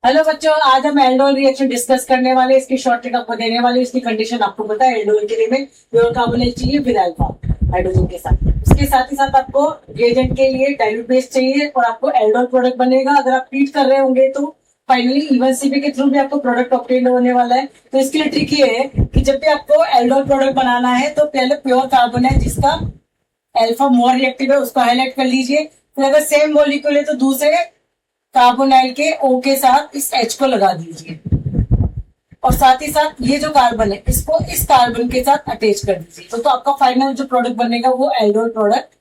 Hello बच्चों, आज हम एल्डोल रिएक्शन डिस्कस करने वाले, इसकी शॉर्ट ट्रिक आपको देने वाले। इसकी कंडीशन आपको पता है, एल्डोल के लिए में प्योर कार्बोनेट चाहिए विद अल्फा हाइड्रोजन के साथ। उसके साथ ही साथ आपको रिएजेंट के लिए डाइल्यूट बेस चाहिए और आपको एल्डोल प्रोडक्ट बनेगा। अगर आप ट्रीट कर रहे होंगे तो फाइनली इवन सीपी के थ्रू भी आपको प्रोडक्ट ऑब्टेन होने वाला है। तो इसके लिए ट्रिक ये है कि जब भी आपको एल्डोल प्रोडक्ट बनाना है तो पहले प्योर कार्बोनेट जिसका अल्फा मोर रिएक्टिव है उसको हाईलाइट कर लीजिए। फिर अगर सेम मॉलिक्यूल है तो दूसरे कार्बोनाइल के O के साथ इस H को लगा दीजिए और साथ ही साथ ये जो कार्बन है इसको इस कार्बन के साथ अटैच कर दीजिए। तो आपका फाइनल जो प्रोडक्ट बनेगा वो एल्डोल प्रोडक्ट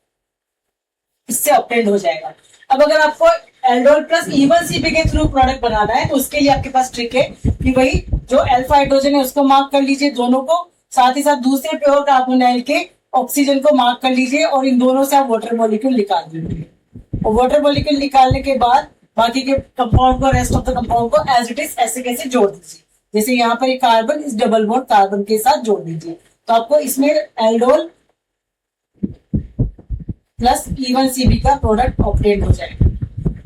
इससे ऑब्टेन हो जाएगा। अब अगर आपको एल्डोल प्लस इवन सीपी के थ्रू प्रोडक्ट बनाना है तो उसके लिए आपके पास ट्रिक है कि वही जो अल्फा हाइड्रोजन है उसको मार्क कर लीजिए दोनों को, साथ ही साथ दूसरे प्योर कार्बोनाइल के ऑक्सीजन को मार्क कर लीजिए और इन दोनों से आप वाटर मॉलिक्यूल निकाल दीजिए। और वाटर मॉलिक्यूल निकालने के बाद बाकी के कंपाउंड को, रेस्ट ऑफ द कंपाउंड को एज इट इज ऐसे कैसे जोड़ दीजिए। जैसे यहाँ पर एक कार्बन इस डबल बॉन्ड कार्बन के साथ जोड़ दीजिए तो आपको इसमें एल्डोल प्लस इवन सीबी का प्रोडक्ट ऑब्टेन हो जाएगा।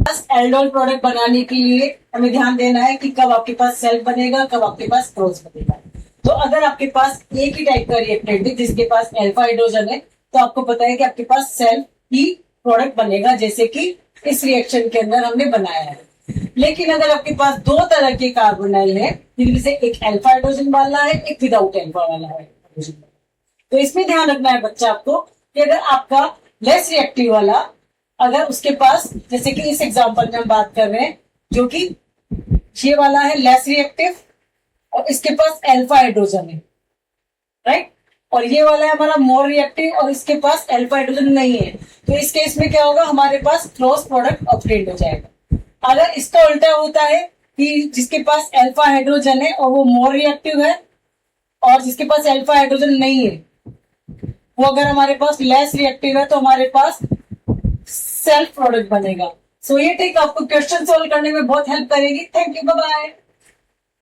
बस एल्डोल प्रोडक्ट बनाने के लिए हमें ध्यान देना है कि कब आपके पास सेल्फ बनेगा, कब आपके पास क्रॉस बनेगा। तो अगर आपके पास एक ही टाइप का रिएक्टेंट है जिसके पास अल्फा हाइड्रोजन है तो आपको पता है कि आपके पास सेल्फ ही प्रोडक्ट बनेगा, जैसे कि इस रिएक्शन के अंदर हमने बनाया है। लेकिन अगर आपके पास दो तरह के कार्बोनाइल है जिनमें से एक अल्फा हाइड्रोजन वाला है, एक विदाउट अल्फा वाला है, तो इसमें ध्यान रखना है बच्चा आपको कि अगर आपका लेस रिएक्टिव वाला, अगर उसके पास, जैसे कि इस एग्जांपल में हम बात कर रहे हैं जो कि ये वाला है लेस रिएक्टिव और इसके पास अल्फा हाइड्रोजन है, राइट, और ये वाला है हमारा मोर रिएक्टिव और इसके पास अल्फा हाइड्रोजन नहीं है, तो इस केस में क्या होगा, हमारे पास क्रॉस प्रोडक्ट ऑब्टेन हो जाएगा। अगर इसका उल्टा होता है कि जिसके पास अल्फा हाइड्रोजन है और वो मोर रिएक्टिव है और जिसके पास अल्फा हाइड्रोजन नहीं है वो अगर हमारे पास लेस रिएक्टिव है तो हमारे पास सेल्फ प्रोडक्ट बनेगा। सो ये ट्रिक आपको क्वेश्चन सोल्व करने में बहुत हेल्प करेगी। Thank you, bye bye.